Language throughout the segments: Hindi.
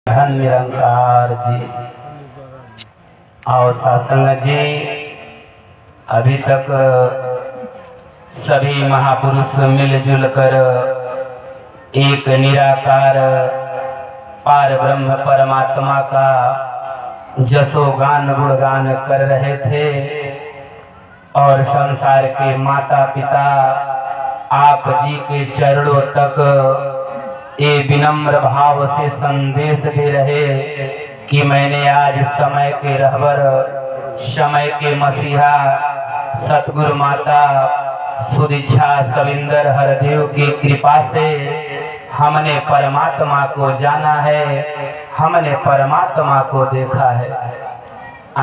धन निरंकार जी और सत्संग जी। अभी तक सभी महापुरुष मिलजुल कर एक निराकार पार ब्रह्म परमात्मा का जसोगान गुणगान कर रहे थे और संसार के माता पिता आप जी के चरणों तक ये विनम्र भाव से संदेश दे रहे कि मैंने आज समय के रहबर, समय के मसीहा सतगुरु माता सुदीक्षा सविंदर हरदेव की कृपा से हमने परमात्मा को जाना है, हमने परमात्मा को देखा है।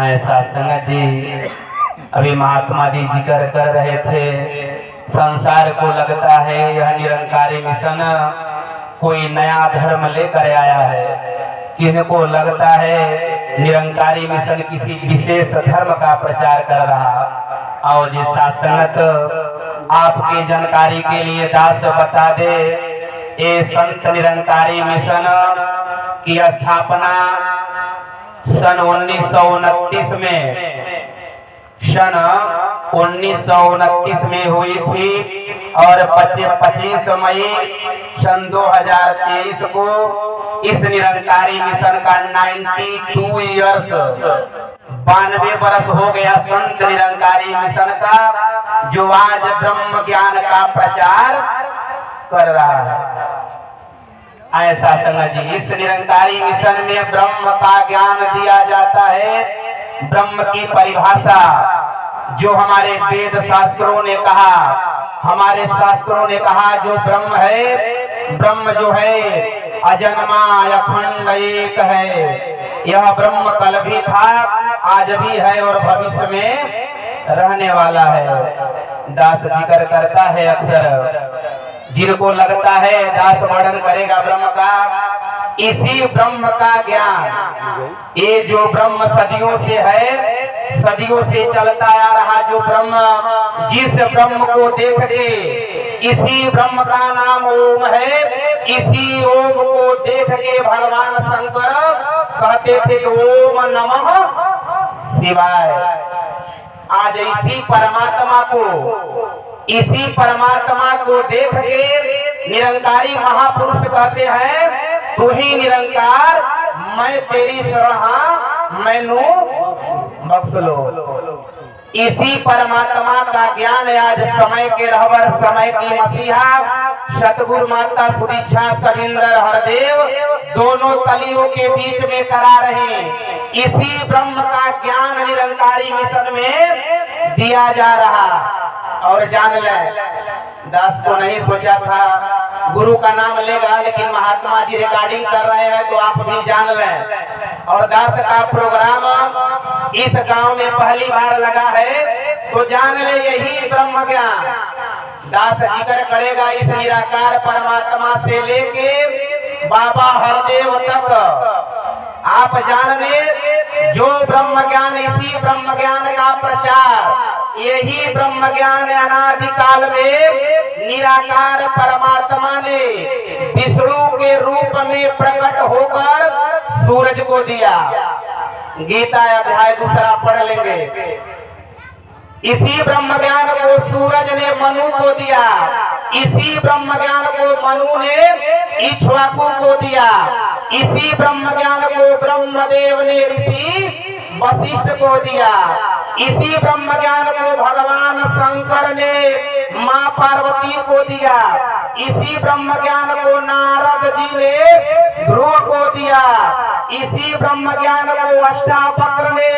ऐसा संगत जी, अभी महात्मा जी जिक्र कर रहे थे, संसार को लगता है यह निरंकारी मिशन कोई नया धर्म लेकर आया है, किनको लगता है निरंकारी मिशन किसी विशेष धर्म का प्रचार कर रहा। और जिस संगत आपकी जानकारी के लिए दास बता दे, ये संत निरंकारी मिशन की स्थापना सन 1929 में हुई थी और 25 मई सन 2023 को इस निरंकारी मिशन का 92 ईयर्स 92 वर्ष हो गया संत निरंकारी मिशन का, जो आज ब्रह्म ज्ञान का प्रचार कर रहा है। ऐसा संगत जी, इस निरंकारी मिशन में ब्रह्म का ज्ञान दिया जाता है। ब्रह्म की परिभाषा जो हमारे वेद शास्त्रों ने कहा, हमारे शास्त्रों ने कहा, जो ब्रह्म है, ब्रह्म जो है अजन्मा अखंड एक है। यह ब्रह्म कल भी था, आज भी है और भविष्य में रहने वाला है। दास जिक्र करता है अक्सर, जिनको लगता है दास वर्णन करेगा ब्रह्म का, इसी ब्रह्म का ज्ञान, ये जो ब्रह्म सदियों से है, सदियों से चलता आ रहा जो ब्रह्म, जिस ब्रह्म को देख के, इसी ब्रह्म का नाम ओम है, इसी ओम को देख के भगवान शंकर कहते थे कि ओम नमः शिवाय। आज इसी परमात्मा को देख के निरंकारी महापुरुष कहते हैं, तू ही निरंकार, मैं तेरी शरण, मैनू बख्श लो। इसी परमात्मा का ज्ञान आज समय के रहबर, समय की मसीहा सतगुरु माता सुदीक्षा सविंदर हरदेव दोनों तलियों के बीच में करा रहे। इसी ब्रह्म का ज्ञान निरंकारी मिशन में दिया जा रहा। और जान ले, दास को नहीं सोचा था गुरु का नाम लेगा, लेकिन महात्मा जी रिकॉर्डिंग कर रहे हैं तो आप भी जान लें। और दास का प्रोग्राम इस गांव में पहली बार लगा है तो जान ले, यही ब्रह्म ज्ञान दास जिक्र करेगा। इस निराकार परमात्मा से लेके बाबा हरदेव तक आप जान ले, जो ब्रह्म ज्ञान, इसी ब्रह्म ज्ञान का प्रचार, यही ब्रह्म ज्ञान अनादि काल में निराकार परमात्मा ने विष्णु के रूप में प्रकट होकर सूरज को दिया। गीता अध्याय 2 पढ़ लेंगे। इसी ब्रह्म ज्ञान को सूरज ने मनु को दिया, इसी ब्रह्म ज्ञान को मनु ने इक्ष्वाकु को दिया, इसी ब्रह्म ज्ञान को ब्रह्मदेव ने ऋषि वशिष्ठ को दिया, इसी ब्रह्म ज्ञान को भगवान शंकर ने मां पार्वती को दिया, इसी ब्रह्म ज्ञान को नारद जी ने ध्रुव को दिया, इसी ब्रह्म ज्ञान को अष्टावक्र ने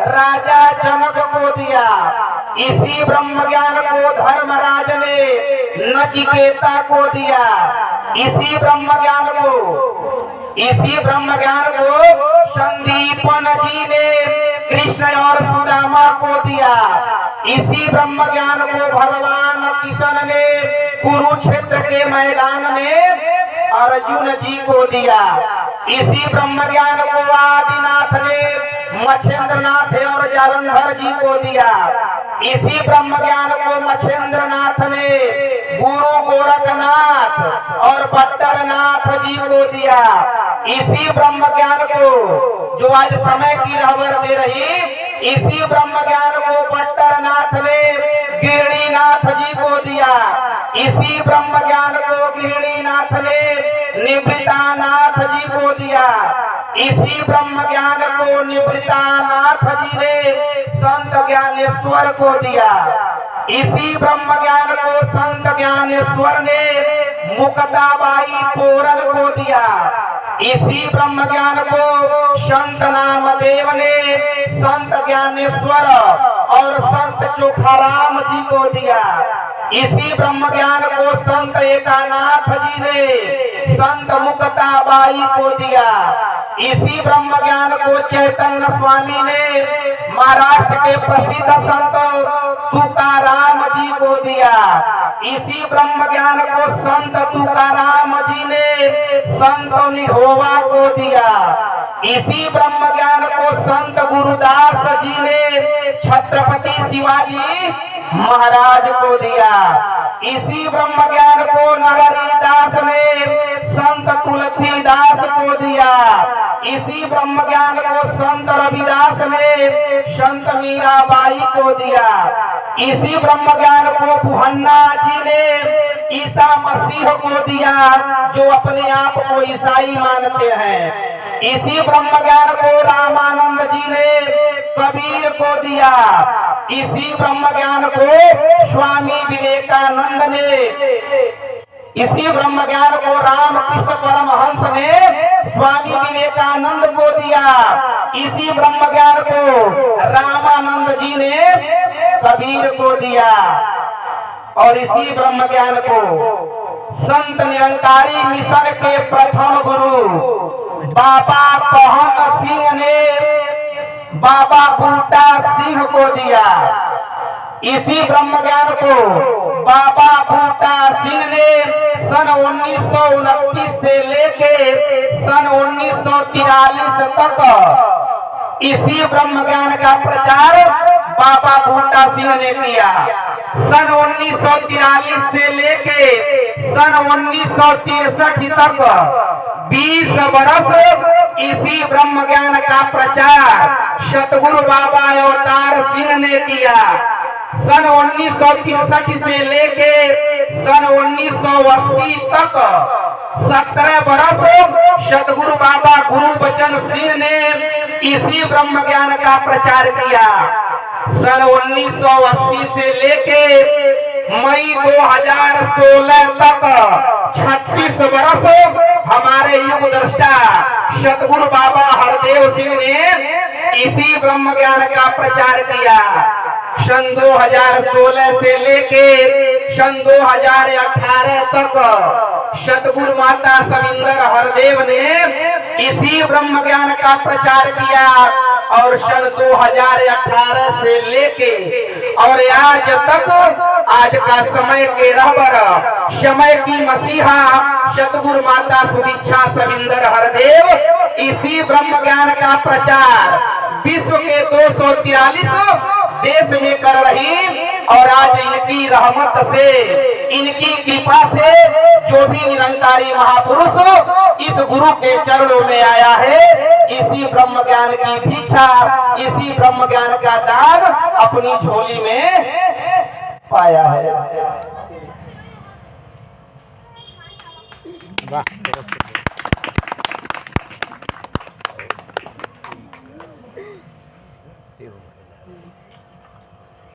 राजा जनक को दिया, इसी ब्रह्म ज्ञान को धर्मराज ने नचिकेता को दिया, इसी ब्रह्म ज्ञान को संदीपन जी ने कृष्ण और सुदामा को दिया, इसी ब्रह्म ज्ञान को भगवान किशन ने कुरुक्षेत्र के मैदान में अर्जुन जी को दिया, इसी ब्रह्म ज्ञान को आदिनाथ ने मछेंद्रनाथ और जालंधर जी को दिया, इसी ब्रह्म ज्ञान को मछेंद्रनाथ ने गुरु गोरखनाथ और बट्टरनाथ जी को दिया, इसी ब्रह्म ज्ञान को जो आज समय की रहबर दे रही, इसी ब्रह्म ज्ञान को बट्टरनाथ ने गिरिनाथ जी को दिया। इसी ब्रह्म ज्ञान को गिरिनाथ ने निवृत्तानाथ जी को दिया। इसी ब्रह्म ज्ञान को निवृत्तानाथ जी ने संत ज्ञानेश्वर को दिया। इसी ब्रह्म ज्ञान को संत ज्ञानेश्वर ने मुक्ताबाई पूरन को दिया। इसी ब्रह्म ज्ञान को संत नामदेव ने संत ज्ञानेश्वर और संत चोखाराम जी को दिया। इसी ब्रह्म ज्ञान को संत एकानाथ जी ने संत मुक्ताबाई को दिया। इसी ब्रह्म ज्ञान को चैतन्य स्वामी ने महाराष्ट्र के प्रसिद्ध संत तुकाराम जी को दिया। इसी ब्रह्म ज्ञान को संत तुकाराम जी ने संत निढोवा को दिया। इसी ब्रह्म ज्ञान को संत गुरुदास जी ने छत्रपति शिवाजी महाराज को दिया। इसी ब्रह्म ज्ञान को नरहरिदास ने संत तुलसीदास को दिया। इसी ब्रह्म ज्ञान को संत रविदास ने संत मीराबाई को दिया। इसी ब्रह्म ज्ञान को बुहन्ना जी ने ईसा मसीह को दिया, जो अपने आप को ईसाई मानते हैं। इसी ब्रह्म ज्ञान को रामानंद जी ने कबीर को दिया। इसी ब्रह्म ज्ञान को स्वामी विवेकानंद ने, इसी ब्रह्म ज्ञान को रामकृष्ण परमहंस ने स्वामी विवेकानंद को दिया। इसी ब्रह्म ज्ञान को रामानंद जी ने कबीर को दिया। और इसी ब्रह्म ज्ञान को संत निरंकारी मिशन के प्रथम गुरु बाबा पहन सिंह ने बाबा बूटा सिंह को दिया। इसी ब्रह्म ज्ञान को बाबा बूटा सिंह ने सन 1929 से लेके सन 1943 तक इसी ब्रह्म ज्ञान का प्रचार बाबा बूटा सिंह ने किया। सन 1943 से लेके सन 1963 तक 20 वर्ष इसी ब्रह्म ज्ञान का प्रचार सतगुरु बाबा अवतार सिंह ने किया। सन 1963 से लेके सन 1980 तक 17 वर्ष सतगुरु बाबा गुरु बचन सिंह ने इसी ब्रह्म ज्ञान का प्रचार किया। सन 1980 से लेके मई 2016 तक 36 वर्ष हमारे युग दृष्टा सतगुरु बाबा हरदेव सिंह ने इसी ब्रह्म ज्ञान का प्रचार किया। सन 2016 से लेके सन 2018 तक सतगुरु माता सविंदर हरदेव ने इसी ब्रह्म ज्ञान का प्रचार किया। और सन 2018 से लेके और आज तक, आज का समय के रहबर, समय की मसीहा सतगुरु माता सुदीक्षा सविंदर हरदेव इसी ब्रह्म ज्ञान का प्रचार विश्व के 243 देश में कर रही। और आज इनकी रहमत से, इनकी कृपा से जो भी निरंकारी महापुरुष इस गुरु के चरणों में आया है, इसी ब्रह्म ज्ञान की भिक्षा, इसी ब्रह्म ज्ञान का दान अपनी झोली में पाया है। वाह।